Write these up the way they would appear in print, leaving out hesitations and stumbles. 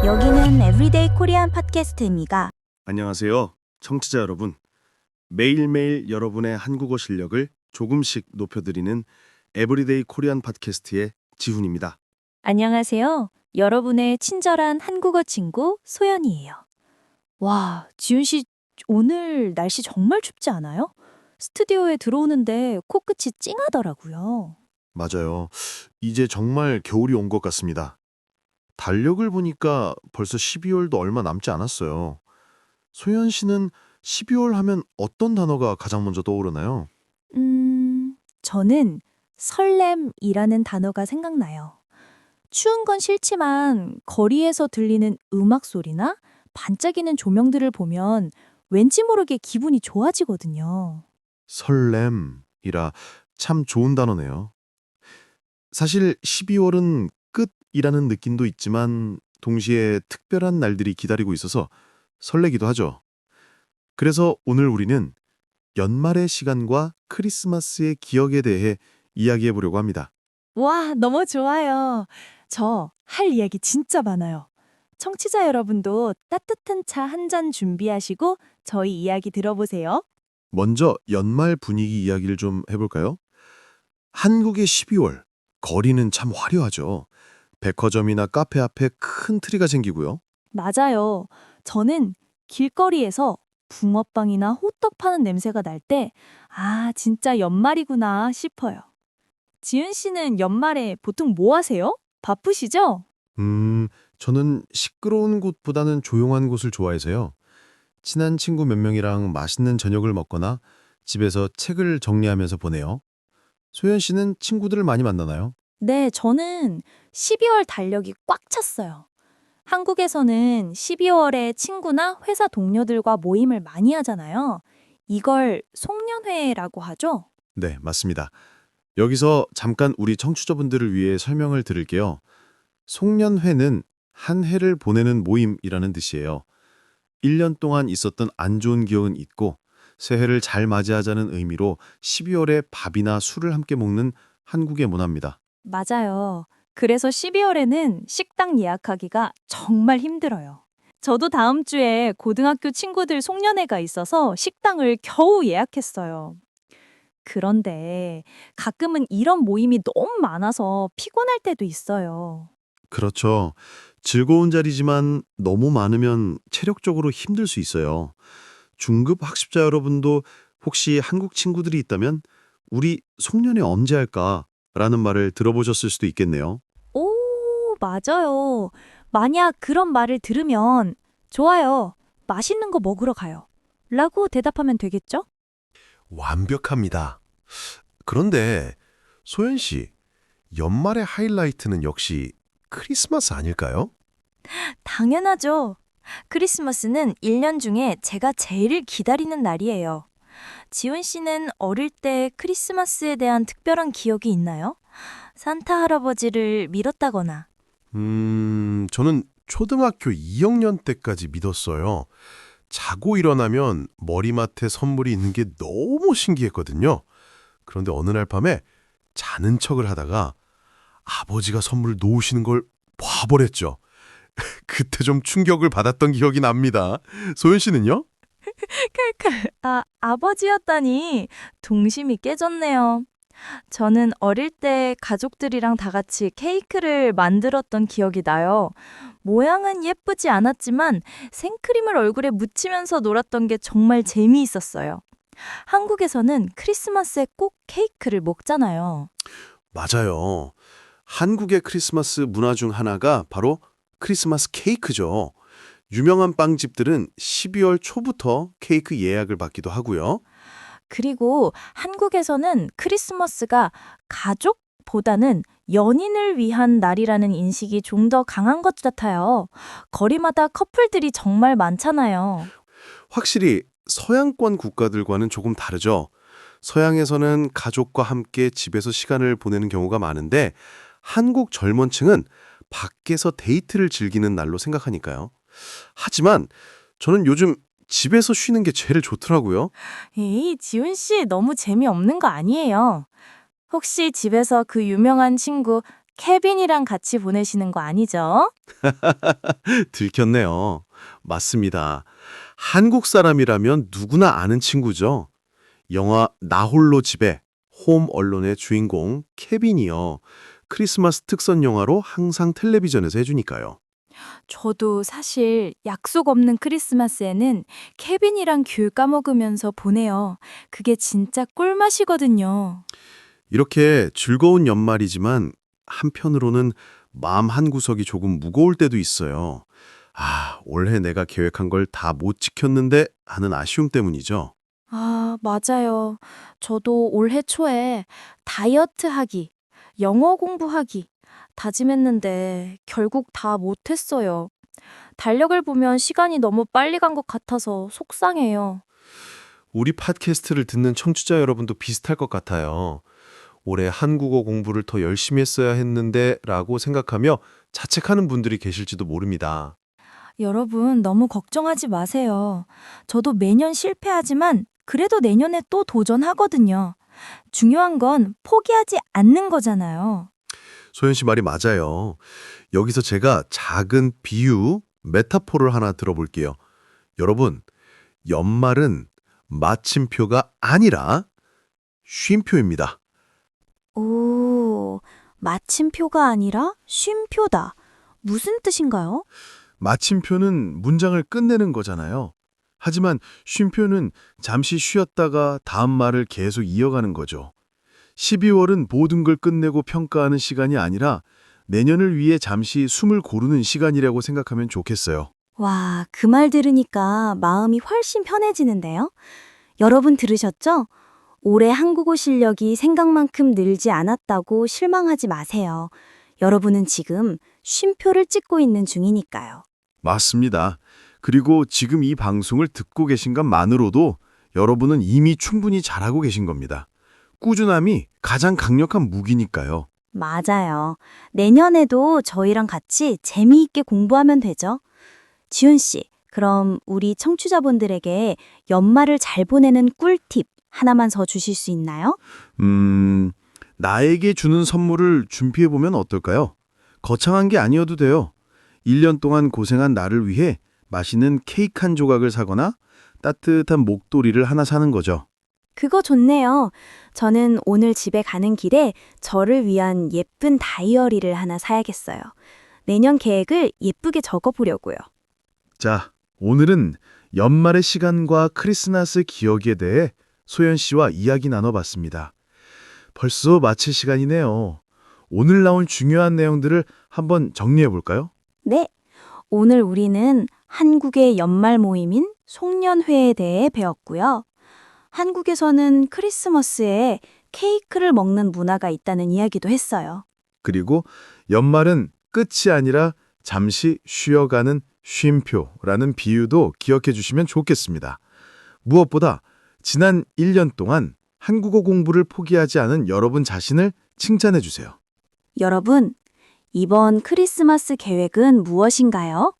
여기는 에브리데이 코리안 팟캐스트입니다. 안녕하세요. 청취자 여러분. 매일매일 여러분의 한국어 실력을 조금씩 높여드리는 에브리데이 코리안 팟캐스트의 지훈입니다. 안녕하세요. 여러분의 친절한 한국어 친구 소연이에요. 와, 지훈 씨 오늘 날씨 정말 춥지 않아요? 스튜디오에 들어오는데 코끝이 찡하더라고요. 맞아요. 이제 정말 겨울이 온 것 같습니다. 달력을 보니까 벌써 12월도 얼마 남지 않았어요. 소연 씨는 12월 하면 어떤 단어가 가장 먼저 떠오르나요? 저는 설렘이라는 단어가 생각나요. 추운 건 싫지만 거리에서 들리는 음악 소리나 반짝이는 조명들을 보면 왠지 모르게 기분이 좋아지거든요. 설렘이라 참 좋은 단어네요. 사실 12월은 끝이라는 느낌도 있지만 동시에 특별한 날들이 기다리고 있어서 설레기도 하죠. 그래서 오늘 우리는 연말의 시간과 크리스마스의 기억에 대해 이야기해 보려고 합니다. 와, 너무 좋아요. 저 할 이야기 진짜 많아요. 청취자 여러분도 따뜻한 차 한 잔 준비하시고 저희 이야기 들어보세요. 먼저 연말 분위기 이야기를 좀 해볼까요? 한국의 12월, 거리는 참 화려하죠. 백화점이나 카페 앞에 큰 트리가 생기고요. 맞아요. 저는 길거리에서 붕어빵이나 호떡 파는 냄새가 날 때, 아, 진짜 연말이구나 싶어요. 지은 씨는 연말에 보통 뭐 하세요? 바쁘시죠? 저는 시끄러운 곳보다는 조용한 곳을 좋아해서요. 친한 친구 몇 명이랑 맛있는 저녁을 먹거나 집에서 책을 정리하면서 보내요. 소연 씨는 친구들을 많이 만나나요? 네, 저는 12월 달력이 꽉 찼어요. 한국에서는 12월에 친구나 회사 동료들과 모임을 많이 하잖아요. 이걸 송년회라고 하죠? 네, 맞습니다. 여기서 잠깐 우리 청취자분들을 위해 설명을 드릴게요. 송년회는 한 해를 보내는 모임이라는 뜻이에요. 1년 동안 있었던 안 좋은 기억은 잊고 새해를 잘 맞이하자는 의미로 12월에 밥이나 술을 함께 먹는 한국의 문화입니다. 맞아요. 그래서 12월에는 식당 예약하기가 정말 힘들어요. 저도 다음 주에 고등학교 친구들 송년회가 있어서 식당을 겨우 예약했어요. 그런데 가끔은 이런 모임이 너무 많아서 피곤할 때도 있어요. 그렇죠. 즐거운 자리지만 너무 많으면 체력적으로 힘들 수 있어요. 중급 학습자 여러분도 혹시 한국 친구들이 있다면 우리 송년회 언제 할까? 라는 말을 들어보셨을 수도 있겠네요. 오, 맞아요. 만약 그런 말을 들으면 좋아요. 맛있는 거 먹으러 가요. 라고 대답하면 되겠죠? 완벽합니다. 그런데 소연 씨, 연말의 하이라이트는 역시 크리스마스 아닐까요? 당연하죠. 크리스마스는 1년 중에 제가 제일 기다리는 날이에요. 지훈 씨는 어릴 때 크리스마스에 대한 특별한 기억이 있나요? 산타 할아버지를 믿었다거나. 저는 초등학교 2학년 때까지 믿었어요. 자고 일어나면 머리맡에 선물이 있는 게 너무 신기했거든요. 그런데 어느 날 밤에 자는 척을 하다가 아버지가 선물을 놓으시는 걸 봐버렸죠. 그때 좀 충격을 받았던 기억이 납니다. 소연 씨는요? 아, 아버지였다니 동심이 깨졌네요. 저는 어릴 때 가족들이랑 다 같이 케이크를 만들었던 기억이 나요. 모양은 예쁘지 않았지만 생크림을 얼굴에 묻히면서 놀았던 게 정말 재미있었어요. 한국에서는 크리스마스에 꼭 케이크를 먹잖아요. 맞아요. 한국의 크리스마스 문화 중 하나가 바로 크리스마스 케이크죠. 유명한 빵집들은 12월 초부터 케이크 예약을 받기도 하고요. 그리고 한국에서는 크리스마스가 가족보다는 연인을 위한 날이라는 인식이 좀 더 강한 것 같아요. 거리마다 커플들이 정말 많잖아요. 확실히 서양권 국가들과는 조금 다르죠. 서양에서는 가족과 함께 집에서 시간을 보내는 경우가 많은데 한국 젊은 층은 밖에서 데이트를 즐기는 날로 생각하니까요. 하지만 저는 요즘 집에서 쉬는 게 제일 좋더라고요. 에이, 지훈 씨 너무 재미없는 거 아니에요? 혹시 집에서 그 유명한 친구 케빈이랑 같이 보내시는 거 아니죠? 들켰네요. 맞습니다. 한국 사람이라면 누구나 아는 친구죠. 영화 나 홀로 집에 홈 언론의 주인공 케빈이요. 크리스마스 특선 영화로 항상 텔레비전에서 해주니까요. 저도 사실 약속 없는 크리스마스에는 케빈이랑 귤 까먹으면서 보내요. 그게 진짜 꿀맛이거든요. 이렇게 즐거운 연말이지만 한편으로는 마음 한구석이 조금 무거울 때도 있어요. 아, 올해 내가 계획한 걸 다 못 지켰는데 하는 아쉬움 때문이죠. 아, 맞아요. 저도 올해 초에 다이어트 하기, 영어 공부하기 다짐했는데 결국 다 못했어요. 달력을 보면 시간이 너무 빨리 간 것 같아서 속상해요. 우리 팟캐스트를 듣는 청취자 여러분도 비슷할 것 같아요. 올해 한국어 공부를 더 열심히 했어야 했는데 라고 생각하며 자책하는 분들이 계실지도 모릅니다. 여러분, 너무 걱정하지 마세요. 저도 매년 실패하지만 그래도 내년에 또 도전하거든요. 중요한 건 포기하지 않는 거잖아요. 소연 씨 말이 맞아요. 여기서 제가 작은 비유, 메타포를 하나 들어볼게요. 여러분, 연말은 마침표가 아니라 쉼표입니다. 오, 마침표가 아니라 쉼표다. 무슨 뜻인가요? 마침표는 문장을 끝내는 거잖아요. 하지만 쉼표는 잠시 쉬었다가 다음 말을 계속 이어가는 거죠. 12월은 모든 걸 끝내고 평가하는 시간이 아니라 내년을 위해 잠시 숨을 고르는 시간이라고 생각하면 좋겠어요. 와, 그 말 들으니까 마음이 훨씬 편해지는데요. 여러분 들으셨죠? 올해 한국어 실력이 생각만큼 늘지 않았다고 실망하지 마세요. 여러분은 지금 쉼표를 찍고 있는 중이니까요. 맞습니다. 그리고 지금 이 방송을 듣고 계신 것만으로도 여러분은 이미 충분히 잘하고 계신 겁니다. 꾸준함이 가장 강력한 무기니까요. 맞아요. 내년에도 저희랑 같이 재미있게 공부하면 되죠. 지훈 씨, 그럼 우리 청취자분들에게 연말을 잘 보내는 꿀팁 하나만 더 주실 수 있나요? 나에게 주는 선물을 준비해보면 어떨까요? 거창한 게 아니어도 돼요. 1년 동안 고생한 나를 위해 맛있는 케이크 한 조각을 사거나 따뜻한 목도리를 하나 사는 거죠. 그거 좋네요. 저는 오늘 집에 가는 길에 저를 위한 예쁜 다이어리를 하나 사야겠어요. 내년 계획을 예쁘게 적어보려고요. 자, 오늘은 연말의 시간과 크리스마스 기억에 대해 소연 씨와 이야기 나눠봤습니다. 벌써 마칠 시간이네요. 오늘 나온 중요한 내용들을 한번 정리해볼까요? 네, 오늘 우리는 한국의 연말 모임인 송년회에 대해 배웠고요. 한국에서는 크리스마스에 케이크를 먹는 문화가 있다는 이야기도 했어요. 그리고 연말은 끝이 아니라 잠시 쉬어가는 쉼표라는 비유도 기억해 주시면 좋겠습니다. 무엇보다 지난 1년 동안 한국어 공부를 포기하지 않은 여러분 자신을 칭찬해 주세요. 여러분, 이번 크리스마스 계획은 무엇인가요?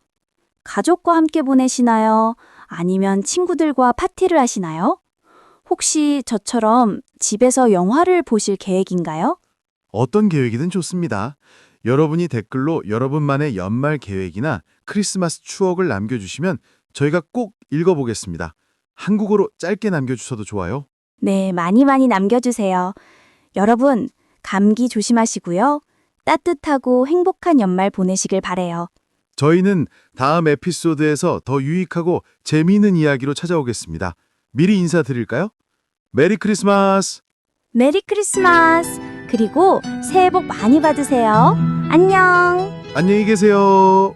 가족과 함께 보내시나요? 아니면 친구들과 파티를 하시나요? 혹시 저처럼 집에서 영화를 보실 계획인가요? 어떤 계획이든 좋습니다. 여러분이 댓글로 여러분만의 연말 계획이나 크리스마스 추억을 남겨주시면 저희가 꼭 읽어보겠습니다. 한국어로 짧게 남겨주셔도 좋아요. 네, 많이 남겨주세요. 여러분, 감기 조심하시고요. 따뜻하고 행복한 연말 보내시길 바래요. 저희는 다음 에피소드에서 더 유익하고 재미있는 이야기로 찾아오겠습니다. 미리 인사드릴까요? 메리 크리스마스! 메리 크리스마스! 그리고 새해 복 많이 받으세요. 안녕! 안녕히 계세요.